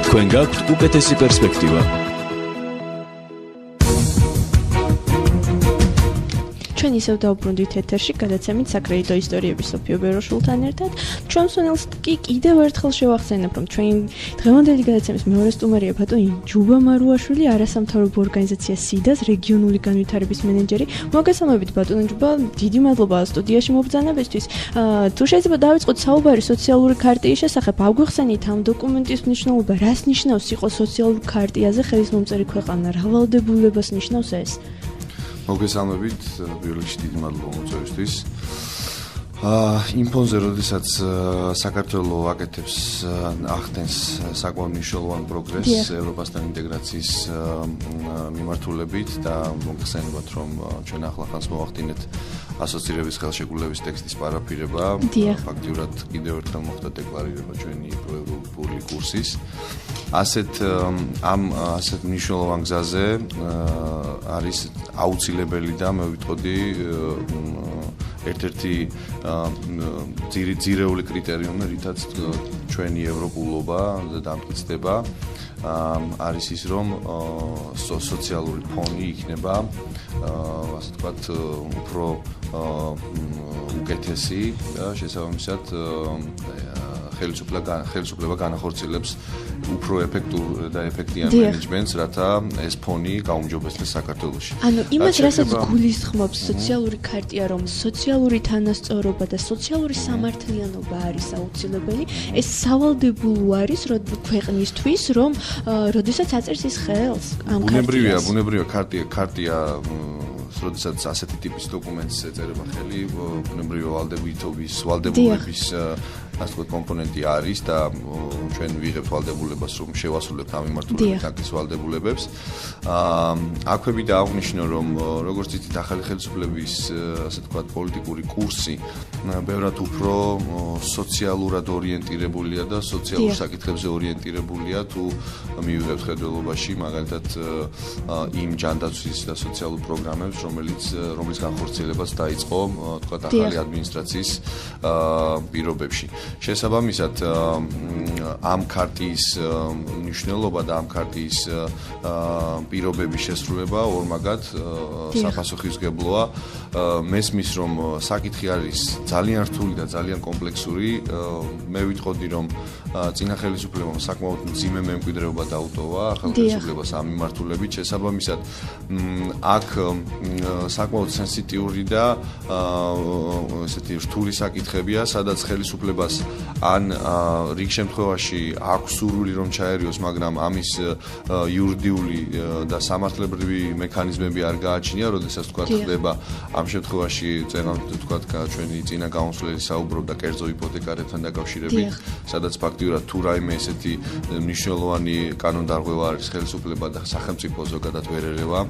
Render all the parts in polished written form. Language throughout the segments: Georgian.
თქვენ გაქვთ უკეთესი პერსპექტივა. ჩვენ ისევ დავბრუნდით ეთერში გადაცემით საკრედიტო ისტორიების სოფიო ბეროშულთან ერთად. ჩვენ მსმენელს კი კიდევ ერთხელ შევახსენებ, რომ ჩვენი დღევანდელი გადაცემის მეორე სტუმარია ბატონი ჯუბა მარუაშვილი, არასამთავრობო ორგანიზაცია სიდას რეგიონული განვითარების მენეჯერი. მოგესალმებით ბატონო ჯუბა, დიდი მადლობა სტუდიაში მობრძანებისთვის. თუ შეიძლება დავიწყოთ საუბარი სოციალური ქარტიის შესახებ, აგვიხსენით ამ დოკუმენტის მნიშვნელობა, რას ნიშნავს იყოს სოციალურ ქარტიაზე ხელისმომწერი ქვეყანა, რა ვალდებულებას ნიშნავს ეს? მოგესალმებით, პირველში დიდი მადლობა მოწვევისთვის. იმ ფონზე, როდესაც საქართველოს აკეთებს ახდენს საკმაოდ მნიშვნელოვან პროგრესს ევროპასთან ინტეგრაციის მიმართულებით და მოგხსენებათ, რომ ჩვენ ახლახანს მოვახდინეთ ასოცირების ხელშეკრულების ტექსტის პარაფირება. ფაქტიურად კიდევ ერთხელ მოხდა დეკლარირება ჩვენი პროევროპული კურსის. ასეთ მნიშვნელოვან გზაზე არის აუცილებელი და მე ვიტყოდი ერთ-ერთი ძირეული კრიტერიუმი, რითაც ჩვენი ევროპულობა დამტკიცდება, არის ის, რომ სოციალური ფონი იქნება, ასე ვთქვათ, უფრო უკეთესი და შესაბამისად ხელისუფლება განახორციელებს უფრო ეფექტურ და ეფექტიან მენეჯმენტს, რათა ეს ფონი გაუმჯობესდეს საქართველოში. ანუ იმას, რასაც გულისხმობს სოციალური ქარტია, რომ სოციალური თანასწორობა და სოციალური სამართლიანობა არის აუცილებელი, ეს სავალდებულო არის ქვეყნისთვის, რომ როდესაც აწერს ის ხელს ამ ქარტიას. ბუნებრივია ქარტია როდესაც ასეთი ტიპის დოკუმენტს ეწერება ხელი, ბუნებრივია ვალდებულების ასე ვთქვათ კომპონენტი არის და ჩვენ ვიღებთ ვალდებულებას, რომ შევასრულებთ ამ მიმართულებით აკის ვალდებულებებს. აქვე დააღვნიშნო, რომ როგორც იცით, ახალი ხელისუფლების ასე ვთქვათ პოლიტიკური კურსი ბევრად უფრო სოციალურად ორიენტირებულია და სოციალურ საკითხებზე ორიენტირებულია, თუ მივიღებთ ხედველობაში, მაგალითად იმ ჯანდაცვის და სოციალურ პროგრამებს, რომლის განხორციელებაც დაიწყო, თქვათ, ახალი ადმინისტრაციის პირობებში. შესაბამისად, ამ ქარტიის მნიშვნელობა და ამ ქარტიის პირობების შესრულება ორმაგად საფასუხისმგებლოა. მესმის, რომ საკითხი არის ძალიან რთული და ძალიან კომპლექსური. მე ვიტყოდი, რომ წინა ხელისუფლებამ საკმაოდ მძიმე მემკვიდრეობა დაუტოვა ახალ ხელისუფლებას ამ მიმართულებით. შესაბამისად, აქ საკმაოდ სენსიტიური და ესეთი რთული საკითხებია, სადაც ხელისუფლებას ან რიგ შემთხვევაში აქვს სურვილი, რომ ჩაერიოს, მაგრამ ამის იურიდიული და სამართლებრივი მექანიზმები არ გააჩნია, როდესაც თქვათ ხდება ამ შემთხვევაში თქვათ ჩვენი წინა გამოსვლელი საუბრობდა კერძო იპოთეკარებთან დაკავშირებით, სადაც ფაქტიურად თუ რაიმე ესეთი მნიშვნელოვანი კანონდარღვევა არის, ხელისუფლება და სახელმწიფო ზოგადად ვერ ერევა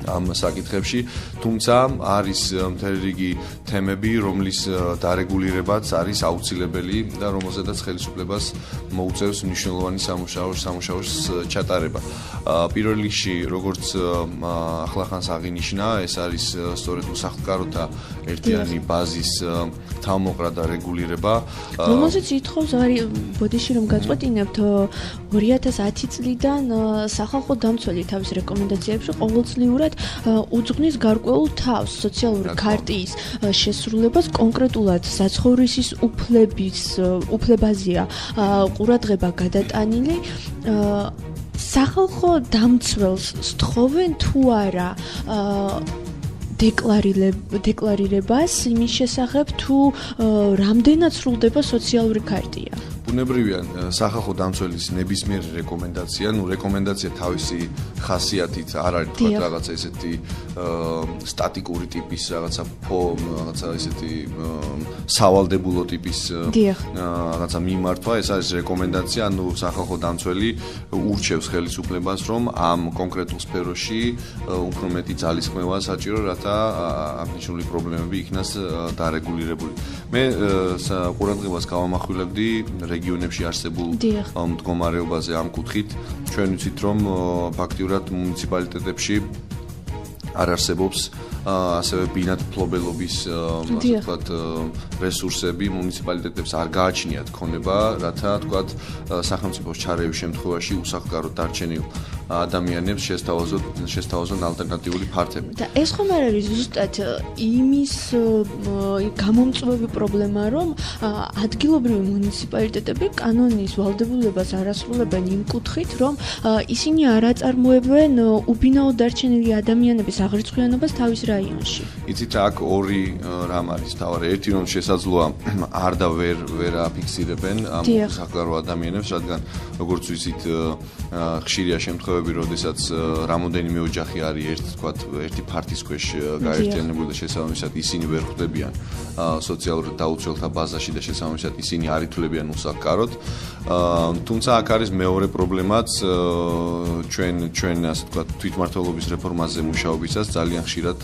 ამ საკითხებში, თუმცა არის მთელი რიგი თემები, რომლის დარეგულირებაც არის აუცილებელი და რომელზედაც ხელისუფლებას მოუწევს მნიშვნელოვანი სამუშაოს ჩატარება. პირველ რიგში, როგორც ახლახანს აღინიშნა, ეს არის სწორედ უსახლკაროთა ერთიანი ბაზის თავმოყრა და რეგულირება. რომელზეც ითხოვს ბოდიში რომ გაწყვეტინებთ 2010 წლიდან სახალხო დამცველი თავის რეკომენდაციებში ყოველწლიურად უძღვნის გარკვეულ თავს სოციალური ქარტიის შესრულებას, კონკრეტულად საცხოვრისის უფლებაზეა ყურადღება გადატანილი. სახალხო დამცველს სთხოვენ თუ არა დეკლარირებას იმის შესახებ, თუ რამდენად სრულდება სოციალური ქარტია? ბუნებრივია სახალხო დამცველის ნებისმიერი რეკომენდაცია, რეკომენდაცია თავისი ხასიათით არ არის თქვა რაღაცა ესეთი სტატიკური ტიპის რაღაცა ესეთი სავალდებულო ტიპის რაღაცა მიმართვა, ეს არის რეკომენდაცია, სახალხო დამცველი ურჩევს ხელისუფლებას, რომ ამ კონკრეტულ სფეროში უფრო მეტი ძალისხმევა საჭირო, რათა აღნიშნული პრობლემები იქნას დარეგულირებული. მე ყურადღებას გავამახვილებდი რეგიონებში არსებულ მდგომარეობაზე ამ კუთხით. ჩვენ ვიცით, რომ ფაქტიურად მუნიციპალიტეტებში არ არსებობს ასევე ბინად ფლობელობის ასე ვთქვათ რესურსები მუნიციპალიტეტებს არ გააჩნიათ ქონება რათა ვთქვათ სახელმწიფოს ჩარევის შემთხვევაში უსახლკაროდ დარჩენილ ადამიანებს შესთავაზონ ალტერნატიული ფართები. და ეს ხომ არ არის ზუსტად იმის გამომწვევი პრობლემა, რომ ადგილობრივი მუნიციპალიტეტები კანონის ვალდებულებას არ ასრულებენ იმ კუთხით, რომ ისინი არ აწარმოებენ უბინაოდ დარჩენილი ადამიანების აღრიცხვიანობას თავის რაიონში. იცით, აქ ორი რამ არის თავარი. ერთი რომ შესაძლოა არ და ვერ აფიქსირებენ ამ უსახლკარო ადამიანებს, რადგან როგორც ვიცით, ხშირია შემთხვევები, როდესაც რამოდენიმე ოჯახი არის ერთი ფართის ქვეშ გაერთიანებული და შესაბამისად ისინი ვერ ხვდებიან სოციალურ დაუცველთა ბაზაში და შესაბამისად ისინი არ ითვლებიან უსახლკაროდ. თუმცა აქ არის მეორე პრობლემაც ჩვენ ასე ვთქვათ თვითმმართველობის რეფორმაზე მუშაობისას ძალიან ხშირად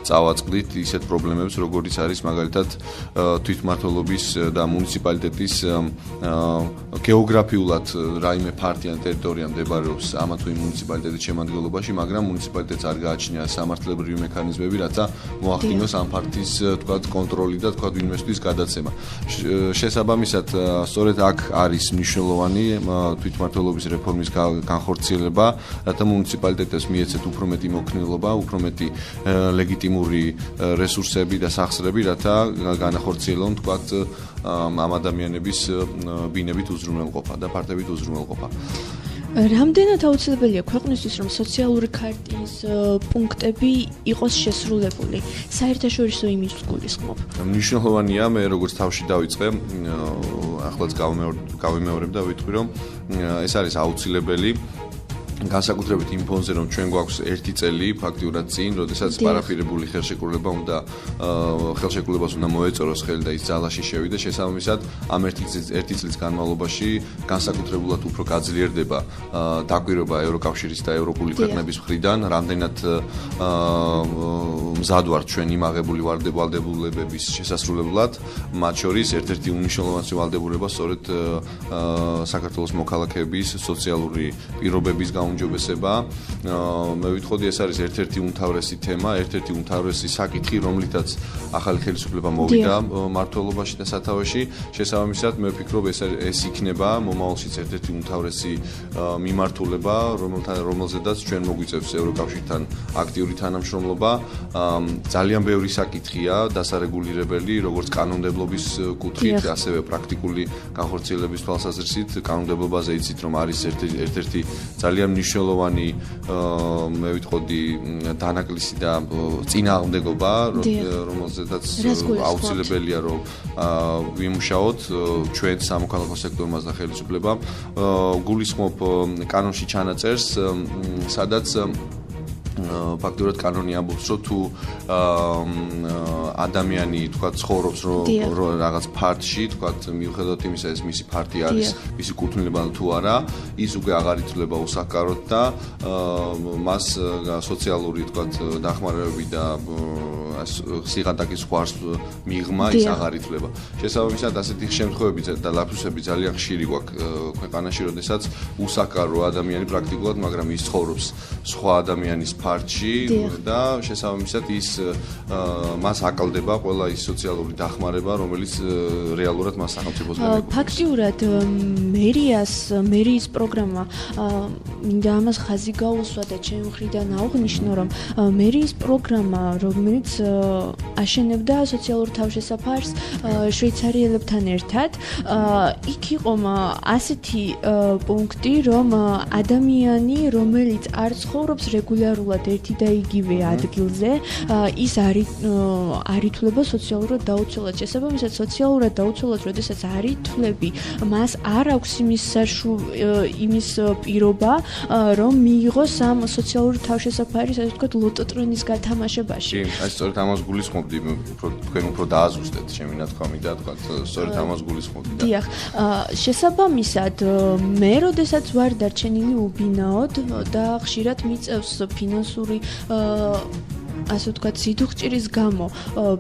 წავაწყდით ისეთ პრობლემებს, როგორიც არის მაგალითად თვითმმართველობის და მუნიციპალიტეტის გეოგრაფიულად რაიმე ფართიან ტერიტორია მდებარეობს ამა თუ იმ მუნიციპალიტეტის შემადგენლობაში, მაგრამ მუნიციპალიტეტს არ გააჩნია სამართლებრივი მექანიზმები, რათა მოახდინოს ამ ფართის ვთქვათ კონტროლი და ვთქვათ ვინმესთვის გადაცემა. შესაბამისად, სწორედ აქ არის მნიშვნელოვანი თვითმმართველობის რეფორმის განხორციელება, რათა მუნიციპალიტეტებს მიეცეთ უფრო მეტი მოქნილობა, უფრო მეტი ლეგიტიმური რესურსები და სახსრები, რათა განახორციელონ ვთქვათ ამ ადამიანების ბინებით უზრუნველყოფა და ფართებით უზრუნველყოფა. რამდენად აუცილებელია ქვეყნისთვის, რომ სოციალური ქარტის პუნქტები იყოს შესრულებული? საერთაშორისო იმიჯს გულისხმობ. მნიშვნელოვანია, მე როგორც თავში დავიწყე, ახლაც გავიმეორებ და ვიტყვი, რომ ეს არის აუცილებელი. განსაკუთრებით იმ ფონზე, რომ ჩვენ გვაქვს ერთი წელი ფაქტიურად წინ, როდესაც პარაფირებული ხელშეკრულებას უნდა მოეწოროს ხელი და ის ძალაში შევიდა, შესაბამისად ამ ერთი წლის განმავლობაში განსაკუთრებულად უფრო გაძლიერდება დაკვირვება ევროკავშირის და ევროპული ქვეყნების მხრიდან, რამდენად მზად ვართ ჩვენ იმაღებული ვალდებულებების შესასრულებლად, მათ შორის ერთ-ერთი უმნიშვნელოვანესი ვალდებულება სწორედ საქართველოს მოქალაქეების სოციალური პირობების გაუმჯობესება. მე ვიტყოდი, ეს არის ერთ-ერთი უმთავრესი თემა, ერთ-ერთი უმთავრესი საკითხი, რომლითაც ახალი ხელისუფლება მოვიდა მმართველობაში და სათავეში. შესაბამისად, მე ვფიქრობ, ეს იქნება მომავალშიც ერთ-ერთი უმთავრესი მიმართულება, რომელზედაც ჩვენ მოგვიწევს ევროკავშირთან აქტიური თანამშრომლობა. ძალიან ბევრი საკითხია დასარეგულირებელი, როგორც კანონმდებლობის კუთხით, ასევე პრაქტიკული განხორციელების თვალსაზრისით. კანონმდებლობაზე იცით, რომ არის ერთ-ერთი ძალიან მნიშვნელოვანი მე ვიტყოდი დანაკლისი და წინააღმდეგობა, რომელზედაც აუცილებელია რომ ვიმუშაოთ ჩვენ სამოქალაქო სექტორმას და ხელისუფლებამ. გულისხმობ კანონში ჩანაწერს, სადაც ფაქტურად კანონი ამბობს, რომ თუ ადამიანი თქვა ცხოვრობს რაღაც ფარტში, თქვა მიუხედავად იმისა, ეს მისი ფარტი არის, მისი კუთვნილება თუ არა, ის უკვე აღარ ითვლება უსახლკაროდ და მას სოციალური თქვა დახმარებები და სიღატაკის ხوارს მიღმა ის აღარ ითვლება. შესაბამისად, ასეთი შემთხვევები და ლაფსები ძალიან ხშირი გვაქვს ქვეყანაში, როდესაც უსახლკარო ადამიანი პრაქტიკულად, მაგრამ ის ცხოვრობს სხვა ადამიანის ფარტში და შესაბამისად ის მას აკლდება ყველა ის სოციალური დახმარება, რომელიც რეალურად მას სახელმწიფოს განეკუთვნის. ფაქტიურად მერიის პროგრამა მინდა ამას ხაზი გაუსვა და ჩემი მხრიდან აღვნიშნო, რომ მერიის პროგრამა, რომელიც აშენებდა სოციალურ თავშესაფარს შვეიცარიელებთან ერთად, იქ იყო ასეთი პუნქტი, რომ ადამიანი, რომელიც არ ცხოვრობს რეგულარულად ერთი და იგივე ადგილზე, ის არ ითვლება სოციალურად დაუცველად. შესაბამისად, სოციალურად დაუცველად, როდესაც არ ითვლები, მას არ აქვს იმის პირობა, რომ მიიღოს ამ სოციალური თავშესაფარის, ასე ვთქვათ, ლოტოტრონის გათამაშებაში. აი, სწორედ ამას გულისხმობდი, თქვენ უფრო დააზუსტეთ ჩემი ნათქვამი და თქვათ, სწორედ ამას გულისხმობდი. დიახ, შესაბამისად, მე როდესაც ვარ დარჩენილი უბინაოდ და ხშირად მიწევს ფინანსური ასე ვთქვათ, სიდუხჭირის გამო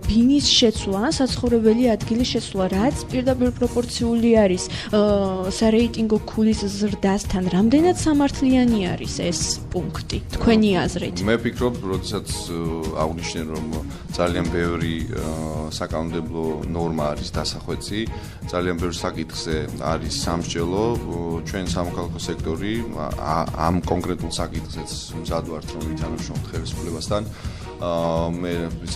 ბინის შეცვლა, საცხოვრებელი ადგილის შეცვლა, რაც პირდაპირ პროპორციული არის სარეიტინგო ქულის ზრდასთან, რამდენად სამართლიანი არის ეს პუნქტი თქვენი აზრით? მე ვფიქრობ, როდესაც აღნიშნე, რომ ძალიან ბევრი საკანონმდებლო ნორმა არის დასახვეცი, ძალიან ბევრ საკითხზე არის სამსჯელო, ჩვენ სამოქალაქო სექტორი ამ კონკრეტულ საკითხზეც მზად ვართ, რომ ვითანამშრომლოთ ხელისუფლებასთან. მე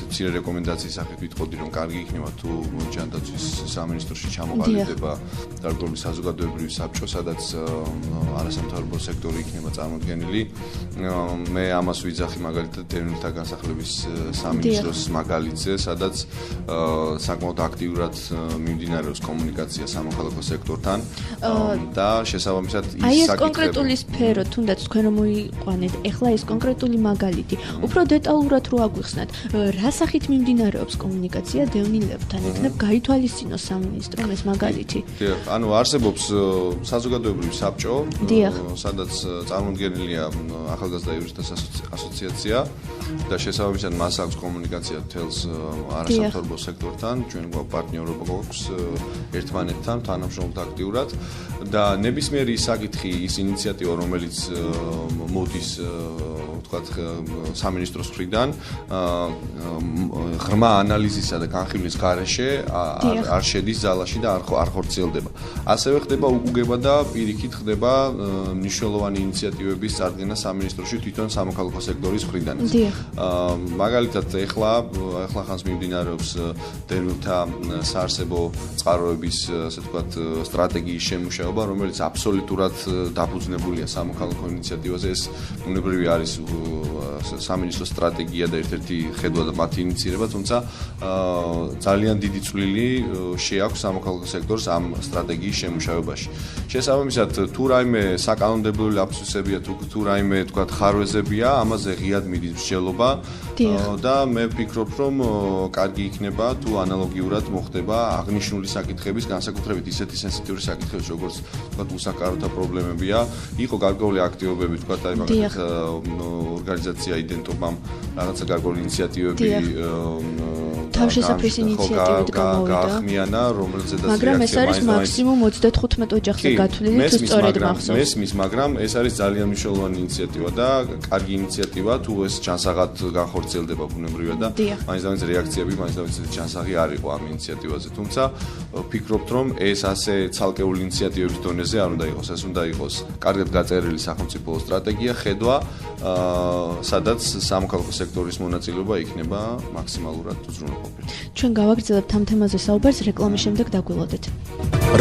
მცირე რეკომენდაციის სახით ვიტყოდი, რომ კარგი იქნება თუ ჯანდაცვის სამინისტროში ჩამოყალიბდება გარკვეული საზოგადოებრივი საბჭო, სადაც არასამთავრობო სექტორი იქნება წარმოდგენილი. მე ამას ვიძახი მაგალითად დევნილთა განსახლების სამინისტროს მაგალითზე, სადაც საკმაოდ აქტიურად მიმდინარეობს კომუნიკაცია სამოქალაქო სექტორთან და შესაბამისად ის აი ეს საკითხები კონკრეტული სფერო, თუნდაც თქვენ რომ მოიყვანეთ, ეხლა ეს კონკრეტული მაგალითი, უფრო დეტალურად რო აგვიხსნათ, რა სახით მიმდინარეობს კომუნიკაცია დევნილებთან, იქნებ გაითვალისწინოს სამინისტრომ ეს მაგალითი. დიახ, ანუ არსებობს საზოგადოებრივი საბჭო, სადაც წარმოდგენილია ახალგაზრდა იურისტთა ასოციაცია და შესაბამისად მას აქვს კომუნიკაცია თელს არასამთავრობო სექტორთან, ჩვენ პარტნიორობა გვაქვს ერთმანეთთან, თანამშრომლობთ აქტიურად და ნებისმიერი საკითხი, ის ინიციატივა, რომელიც მოდის ვთქვათ სამინისტროს მხრიდან ღრმა ანალიზისა და განხილვის გარეშე არ შედის ზალაში და არ ხორციელდება. ასევე ხდება უკუგება და პირიქით ხდება მნიშვნელოვანი ინიციატივების წარდგენა სამინისტროში თვითონ სამოქალაქო სექტორის მხრიდან. მაგალითად ეხლა ხანს მიმდინარეობს დევნილთა საარსებო წყაროების, ასე ვთქვათ, სტრატეგიის შემუშავება, რომელიც აბსოლუტურად დაფუძნებულია სამოქალაქო ინიციატივაზე. ეს უნებრივი არის სამინისტროს სტრატეგია და ერთ-ერთი ხედვა და მათი ინიციირება, თუმცა ძალიან დიდი წვლილი შეაქვს სამოქალაქო სექტორს ამ სტრატეგიის შემუშავებაში. შესაბამისად, თუ რაიმე საკანონმდებლო ლაპსუსებია, თუ რაიმე თქვათ ხარვეზებია, ამაზე ღიად მიდის მსჯელობა და მე ვფიქრობ, რომ კარგი იქნება თუ ანალოგიურად მოხდება აღნიშნული საკითხების, განსაკუთრებით ისეთი სენსიტიური საკითხები, როგორც თქვათ უსაკაროთა პრობლემებია, იყო გარკვეული აქტივობები, თქვათ აი მაგალითად ორგანიზაცია იდენტობამ რაღაცა გარკვეული ინიციატივები თავშესაფრის ინიციატივით გაახმიანა, რომელზედაც მაგრამ ეს არის მაქსიმუმ 35 ოჯახზე გათვლილი, თუ სწორედ მახსოვს. მესმის, მაგრამ ეს არის ძალიან მნიშვნელოვანი ინიციატივა და კარგი ინიციატივა, თუ ეს ჩანსაღად განხორციელდება ბუნებრივად და მაინც რეაქციები, მაინც ჩანსაღი არ იყო ამ ინიციატივაზე. თუმცა ვფიქრობთ, რომ ეს ასე ცალკეული ინიციატივების დონეზე არ უნდა იყოს, ეს უნდა იყოს კარგად გაწერილი სახელმწიფო სტრატეგია, ხედვა, სადაც სამოქალაქო სექტორის მონაწილეობა იქნება მაქსიმალურად უზრუნველყოფილი. ჩვენ გავაგრძელებთ ამ თემაზე საუბარს, რეკლამის შემდეგ დაგველოდეთ.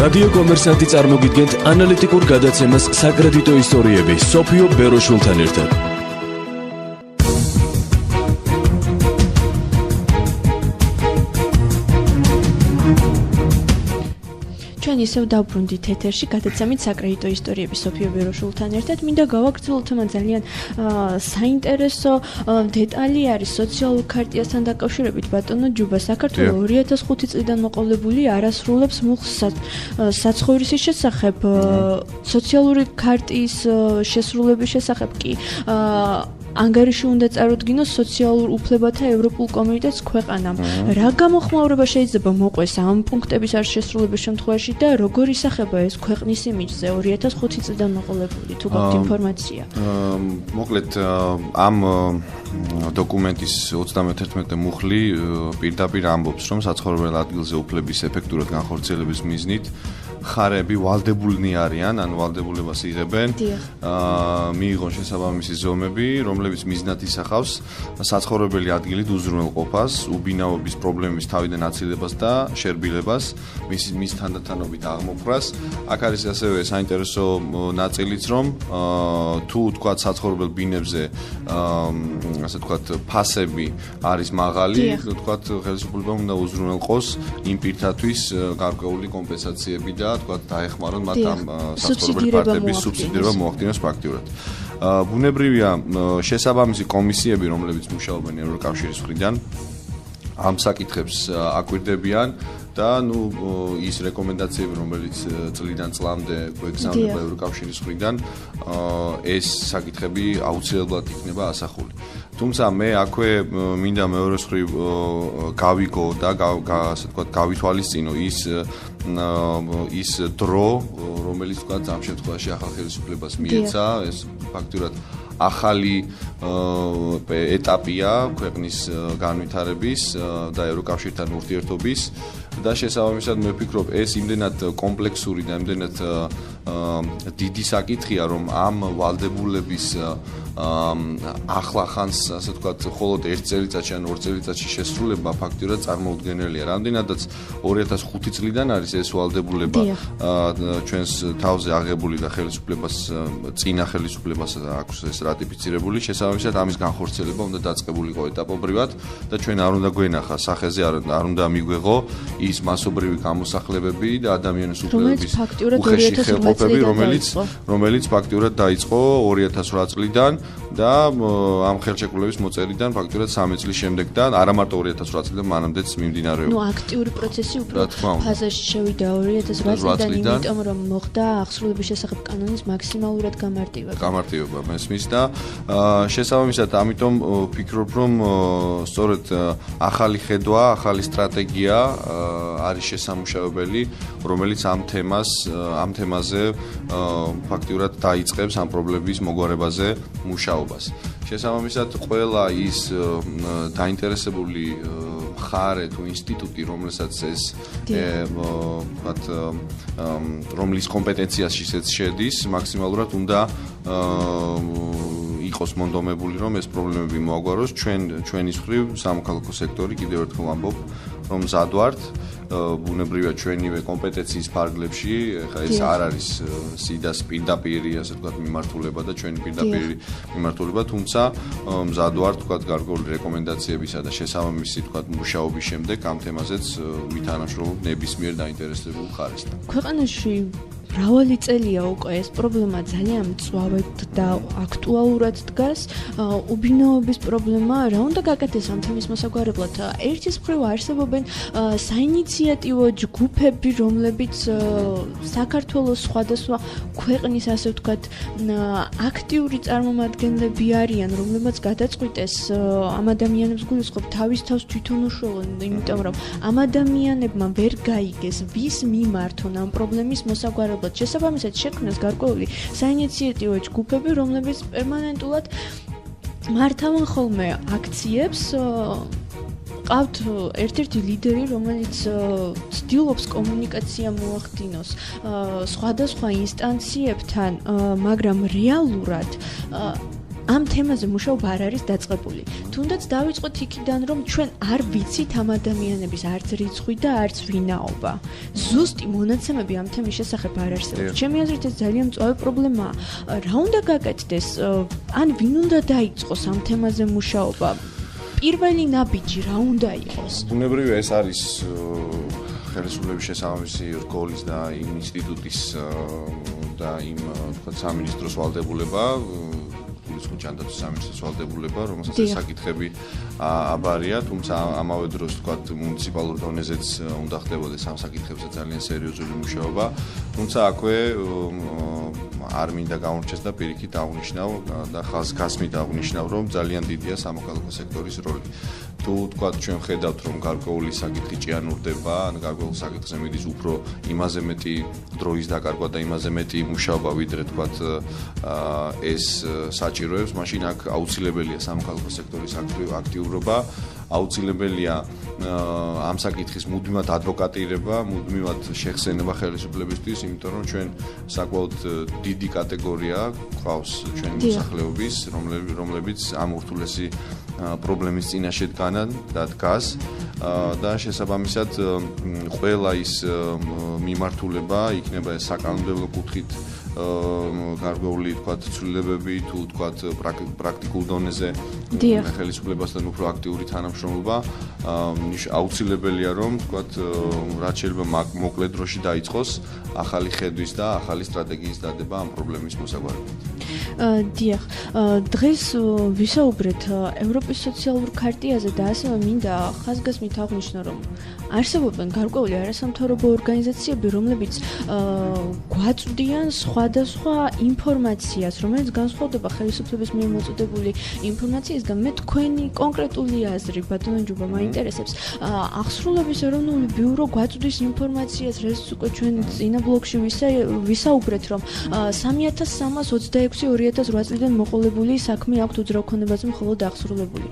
რადიო კომერსანტი წარმოგიდგენთ ანალიტიკურ გადაცემას საკრედიტო ისტორიები სოფიო ბეროშულთან ერთად. ჩვენ ისევ დავბრუნდით ეთერში გადაცემით საკრედიტო ისტორიები სოფიო ბეროშულთან ერთად. მინდა გავაგრძელოთ თემა ძალიან საინტერესო დეტალი არის სოციალურ ქარტიასთან დაკავშირებით. ბატონო ჯუბა, საქართველოს 2005 წლიდან მოყოლებული არასრულებს მუხლს საცხოვრისის შესახებ, სოციალური ქარტიის შესრულების შესახებ კი ანგარიში უნდა წარუდგინოს სოციალურ უფლებათა ევროპულ კომიტეტს ქვეყანამ. რა გამოხმაურება შეიძლება მოყვეს ამ პუნქტების არ შესრულების შემთხვევაში და როგორ ისახება ეს ქვეყნის იმიჯზე 2005 წლიდან მოყოლებული, თუ გაქვთ ინფორმაცია? მოკლედ ამ დოკუმენტის 31 მუხლი პირდაპირ ამბობს, რომ საცხოვრებელ ადგილზე უფლების ეფექტურად განხორციელების მიზნით ხარები ვალდებულნი არიან, ან ვალდებულებას იღებენ. მიიღონ შესაბამისი ზომები, რომლებიც მიზნად ისახავს საცხოვრებელი ადგილით უზრუნველყოფას, უბინაობის პრობლემის თავიდან აცილებას და შერბილებას, მის თანდათანობით აღმოფხვრას. აქ არის ასევე საინტერესო ნაწილიც, რომ თუ თქვა საცხოვრებელ ბინებზე, ასე თქვათ, ფასები არის მაღალი, თქვა ხელისუფლებამ უნდა უზრუნველყოს იმ პირთათვის გარკვეული კომპენსაციები და თქვათ დაეხმარონ მათ ამ საცხოვრებელი პარტების სუბსიდირება მოახდინოს ფაქტიურად. ბუნებრივია შესაბამისი კომისიები, რომლებიც მუშაობენ ევროკავშირის მხრიდან, ამ საკითხებს აკვირდებიან და ის რეკომენდაციები, რომელიც წლიდან წლამდე გვეგზავნება ევროკავშირის მხრიდან, ეს საკითხები აუცილებლად იქნება ასახული. თუმცა მე აქვე მინდა მეორეს მხრივ გავიგო და ასე ვთქვათ, გავითვალისწინო ის დრო, რომელიც ვთქვათ, ამ შემთხვევაში ახალ ხელისუფლებას მიეცა, ეს ფაქტურად ახალი ეტაპია ქვეყნის განვითარების და ევროკავშირთან ურთიერთობის და შესაბამისად მე ვფიქრობ, ეს იმდენად კომპლექსური და იმდენად დიდი საკითხია, რომ ამ ვალდებულების ახლა ხანს, ასე ვთქვათ, მხოლოდ 1 წელიწადში ან 2 წელიწადში შესრულება ფაქტურად წარმოუდგენელია. რამდენადაც 2005 წლიდან არის ეს ვალდებულება ჩვენს თავზე აღებული და ხელისუფლებას წინა ხელისუფლებას აქვს ეს რატიფიცირებული, შესაბამისად ამის განხორციელება უნდა დაწყებულიყო ეტაპობრივად და ჩვენ არ უნდა გვენახა სახეზე, არ უნდა მიგვეღო ის მასობრივი გამოსახლებები და ადამიანის უფლებების უხეში ხელყოფები, რომელიც ფაქტურად დაიწყო 2008 წლიდან და ამ ხელშეკრულების მოწერიდან ფაქტურად 3 წლის შემდეგ და არა მარტო 2008 წლიდან მანამდეც მიმდინარეობდა. აქტიური პროცესი უფრო ფაზაში შევიდა 2008 წლიდან, იმიტომ რომ მოხდა აღსრულების შესახებ კანონის მაქსიმალურად გამარტივება. მესმის და შესაბამისად, ამიტომ ვფიქრობ, რომ სწორედ ახალი ხედვა, ახალი სტრატეგია არის შესამუშავებელი, რომელიც ამ თემაზე ფაქტურად დაიწყებს ამ პრობლემების მოგვარებაზე მუშაობას. შესაბამისად, ყველა ის დაინტერესებული მხარე თუ ინსტიტუტი, რომელსაც ეს რომლის კომპეტენციაში შედის, მაქსიმალურად უნდა იყოს მონდომებული, რომ ეს პრობლემები მოაგვაროს. ჩვენის მხრივ სამოქალაქო სექტორი, კიდევ ერთხელ ვამბობ, რომ მზად ვართ, ბუნებრივია ჩვენივე კომპეტენციის ფარგლებში, ეხლა ეს არ არის სიდას პირდაპირი, ასე ვთქვათ, მიმართულება და ჩვენი პირდაპირი მიმართულება, თუმცა მზად ვართ, ვთქვათ, გარკვეული რეკომენდაციებისა და შესაბამისი, ვთქვათ, მუშაობის შემდეგ ამ თემაზეც ვითანაშრომლობ ნებისმიერ დაინტერესებულ მხარესთან. ქვეყანაში მრავალი წელია უკვე ეს პრობლემა ძალიან მწვავედ და აქტუალურად დგას. უბინაობის პრობლემა რა უნდა გაკეთდეს ამ თემის მოსაგვარებლად? ერთის მხრივ არსებობენ საინიციატივო ჯგუფები, რომლებიც საქართველოს სხვადასხვა ქვეყნის, ასე ვთქვათ, აქტიური წარმომადგენლები არიან, რომლებმაც გადაწყვიტეს ამ ადამიანებს გულისხმობ თავის თავს თვითონ უშუალოდ, იმიტომ რომ ამ ადამიანებმა ვერ გაიგეს ვის მიმართონ ამ პრობლემის მოსაგვარებლად. შესაბამისად შექმნეს გარკვეული საინიციატივო ჯგუფები, რომლებიც პერმანენტულად მართავენ ხოლმე აქციებს. ყავთ ერთ-ერთი ლიდერი, რომელიც ცდილობს კომუნიკაცია მოახდინოს სხვადასხვა ინსტანციებთან, მაგრამ რეალურად ამ თემაზე მუშაობა არ არის დაწყებული. თუნდაც დავიწყოთ იქიდან, რომ ჩვენ არ ვიცით ამ ადამიანების არც რიცხვი და არც ვინაობა. ზუსტი მონაცემები ამ თემის შესახებ არ არსებობს. ჩემი აზრით ეს ძალიან მწვავე პრობლემაა. რა უნდა გაკეთდეს? ან ვინ უნდა დაიწყოს ამ თემაზე მუშაობა? პირველი ნაბიჯი რა უნდა იყოს? ბუნებრივია ეს არის ხელისუფლების შესაბამისი რგოლის და იმ ინსტიტუტის და იმ თქვა სამინისტროს ვალდებულება, ჯანდაცვის სამინისტროს ვალდებულება, რომელსაც ეს საკითხები აბარია, თუმცა ამავე დროს თქვა მუნიციპალურ დონეზეც უნდა ხდებოდეს ამ საკითხებზე ძალიან სერიოზული მუშაობა. თუმცა აქვე არ მინდა გაუნრჩეს და პირიქით აღნიშნავ და ხაზგასმით აღნიშნავ, რომ ძალიან დიდია სამოქალაქო სექტორის როლი. თუ თქვა ჩვენ ხედავთ, რომ გარკვეული საკითხი ჭიანურდება, ან გარკვეულ საკითხზე მიდის უფრო იმაზე მეტი დროის დაკარგვა და იმაზე მეტი მუშაობა, ვიდრე თქვა ეს საჭიროებს, მაშინ აქ აუცილებელია სამოქალაქო სექტორის აქტიურობა, აუცილებელია ამ საკითხის მუდმივად ადვოკატირება, მუდმივად შეხსენება ხელისუფლებისთვის, იმიტომ რომ ჩვენ საკმაოდ დიდი კატეგორია ყავს ჩვენი მოსახლეობის, რომლებიც ამ ურთულესი პრობლემის წინაშე დგანან და დგას და შესაბამისად ყველა ის მიმართულება იქნება საკანონმდებლო კუთხით გარკვეული თქვათ ცვლილებები თუ თქვათ პრაქტიკულ დონეზე ხელისუფლებასთან უფრო აქტიური თანამშრომლობა აუცილებელია რომ თქვათ რაც შეიძლება მოკლე დროში დაიწყოს ახალი ხედვის და ახალი სტრატეგიის დადება ამ პრობლემის მოსაგვარებლად. დიახ, დღეს ვისაუბრეთ ევროპის სოციალურ ქარტიაზე და ასევე მინდა ხაზგასმით აღვნიშნო, რომ არსებობენ გარკვეული არასამთავრობო ორგანიზაციები, რომლებიც გვაწვდიან სხვადასხვა ინფორმაციას, რომელიც განსხვავდება ხელისუფლების მიერ მოწოდებული ინფორმაციისგან. მე თქვენი კონკრეტული აზრი, ბატონო ჯუბა, მაინტერესებს. აღსრულების ეროვნული ბიურო გვაწვდის ინფორმაციას, რაც უკვე ჩვენ წინა ბლოკში ვისაუბრეთ, რომ 3326-2008 წლიდან მოყოლებული საქმე აქვთ უძრავქონებაზე მხოლოდ აღსრულებული.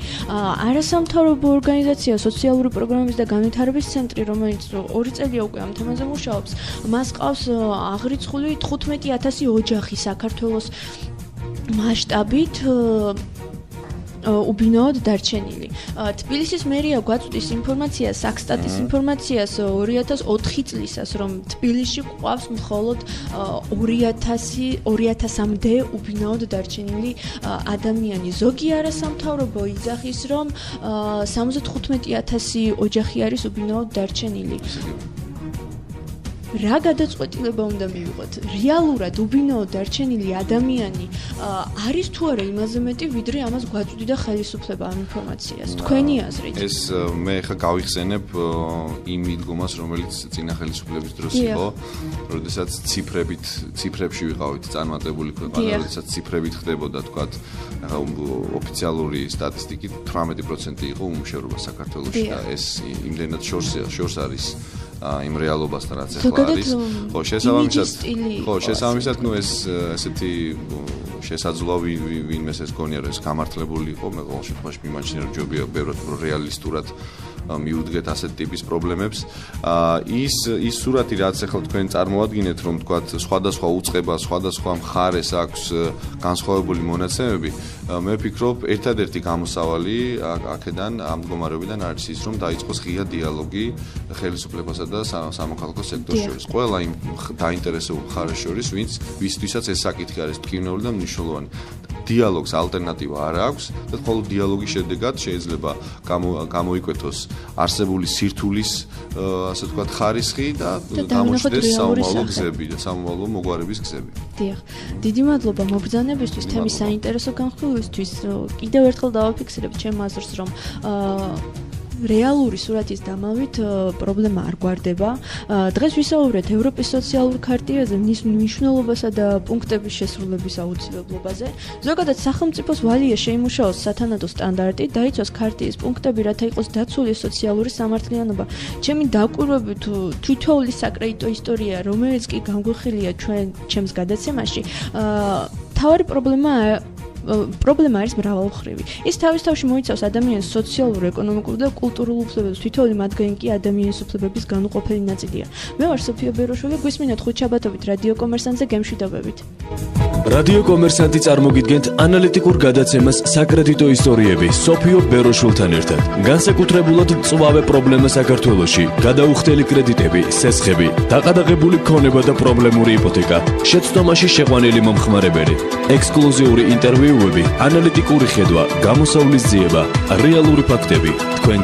არასამთავრობო ორგანიზაცია სოციალური პროგრამების და განვითარების ცენტრი, რომელიც 2 წელია უკვე ამ თემაზე მუშაობს, მას ყავს აღრიცხული 15000 ოჯახი საქართველოს მასშტაბით უბინოდ დარჩენილი. თბილისის მერია გვაწვდის ინფორმაციას, საქსტატის ინფორმაციას 2004 წლისას, რომ თბილისში ყავს მხოლოდ 2000-მდე უბინოდ დარჩენილი ადამიანი. ზოგი არასამთავრობო იძახის, რომ 75000 ოჯახი არის უბინოდ დარჩენილი. რა გადაწყვეტილება უნდა მივიღოთ? რეალურად უბინოდ დარჩენილი ადამიანი არის თუ არა იმაზე მეტი, ვიდრე ამას გვაწვდიდა ხელისუფლება ამ ინფორმაციას? თქვენი აზრით? ეს მე ხა გავიხსენებ იმ მიდგომას, რომელიც წინა ხელისუფლების დროს იყო, როდესაც ციფრებში ვიყავით წარმატებული ქვეყანა, როდესაც ციფრებით ხდებოდა, თქვათ, ოფიციალური სტატისტიკით 18% იყო უმუშევრობა საქართველოში და ეს იმდენად შორს არის იმ რეალობასთან, რაც ახლა არის. ხო, შესაბამისად, ნუ ეს ესეთი შესაძლოა ვინმეს ეს გონია, რომ ეს გამართლებული იყო, მე ყოველ შემთხვევაში მიმაჩნია, რომ ჯობია ბევრად რეალისტურად მიუდგეთ ასეთ ტიპის პრობლემებს. ის სურათი, რაც ახლა თქვენ წარმოადგენთ, რომ თქვათ სხვადასხვა უწყება, სხვადასხვა მხარეს აქვს განსხვავებული მონაცემები, მე ვფიქრობ, ერთადერთი გამოსავალი აქედან ამ მდგომარეობიდან არის ის, რომ დაიწყოს ღია დიალოგი ხელისუფლებასა და სამოქალაქო სექტორს შორის. ყველა იმ დაინტერესებულ მხარეს შორის, ვისთვისაც ეს საკითხი არის მტკივნეული და მნიშვნელოვანი. დიალოგს ალტერნატივა არ აქვს და მხოლოდ დიალოგის შედეგად შეიძლება გამოიკვეთოს არსებული სირთულის, ასე ვთქვათ, ხარისხი და გამოჩნდეს საომავლო გზები და საომავლო მოგვარების გზები. დიახ. დიდი მადლობა მობრძანებისთვის, თემის საინტერესო განხილვისთვის. კიდევ ერთხელ დავაფიქსირებ ჩემ აზრს, რომ რეალური სურათის დამალვით პრობლემა არ გვარდება. დღეს ვისაუბრეთ ევროპის სოციალურ ქარტიაზე, მის მნიშვნელობასა და პუნქტების შესრულების აუცილებლობაზე. ზოგადად სახელმწიფოს ვალია შეიმუშაოს სათანადო სტანდარტი, დაიცვას ქარტიის პუნქტები, რათა იყოს დაცული სოციალური სამართლიანობა. ჩემი დაკვირვებით თითოეული საკრედიტო ისტორია, რომელიც კი განგვიხილია ჩემს გადაცემაში, თავარი პრობლემა არის მრავალმხრივი. ის თავის თავში მოიცავს ადამიანის სოციალურ, ეკონომიკურ და კულტურულ უფლებებს, თითოეული მათგანი კი ადამიანის უფლებების განუყოფელი ნაწილია. მე ვარ სოფია ბეროშვილი, გვისმინათ ხუთშაბათობით რადიო კომერსანტზე გემშვიდობებით. რადიო კომერსანტი წარმოგიდგენთ ანალიტიკურ გადაცემას საკრედიტო ისტორიები სოფიო ბეროშვილთან ერთად. განსაკუთრებულად მწვავე პრობლემა საქართველოში, გადაუხდელი კრედიტები, სესხები, დაყადაღებული ქონება და პრობლემური იპოთეკა, შეცდომაში შეყვანილი მომხმარებელი, ექსკლუზიური ინტერვიუები, ანალიტიკური ხედვა, გამოსავლის ძიება, რეალური ფაქტები, თქვენ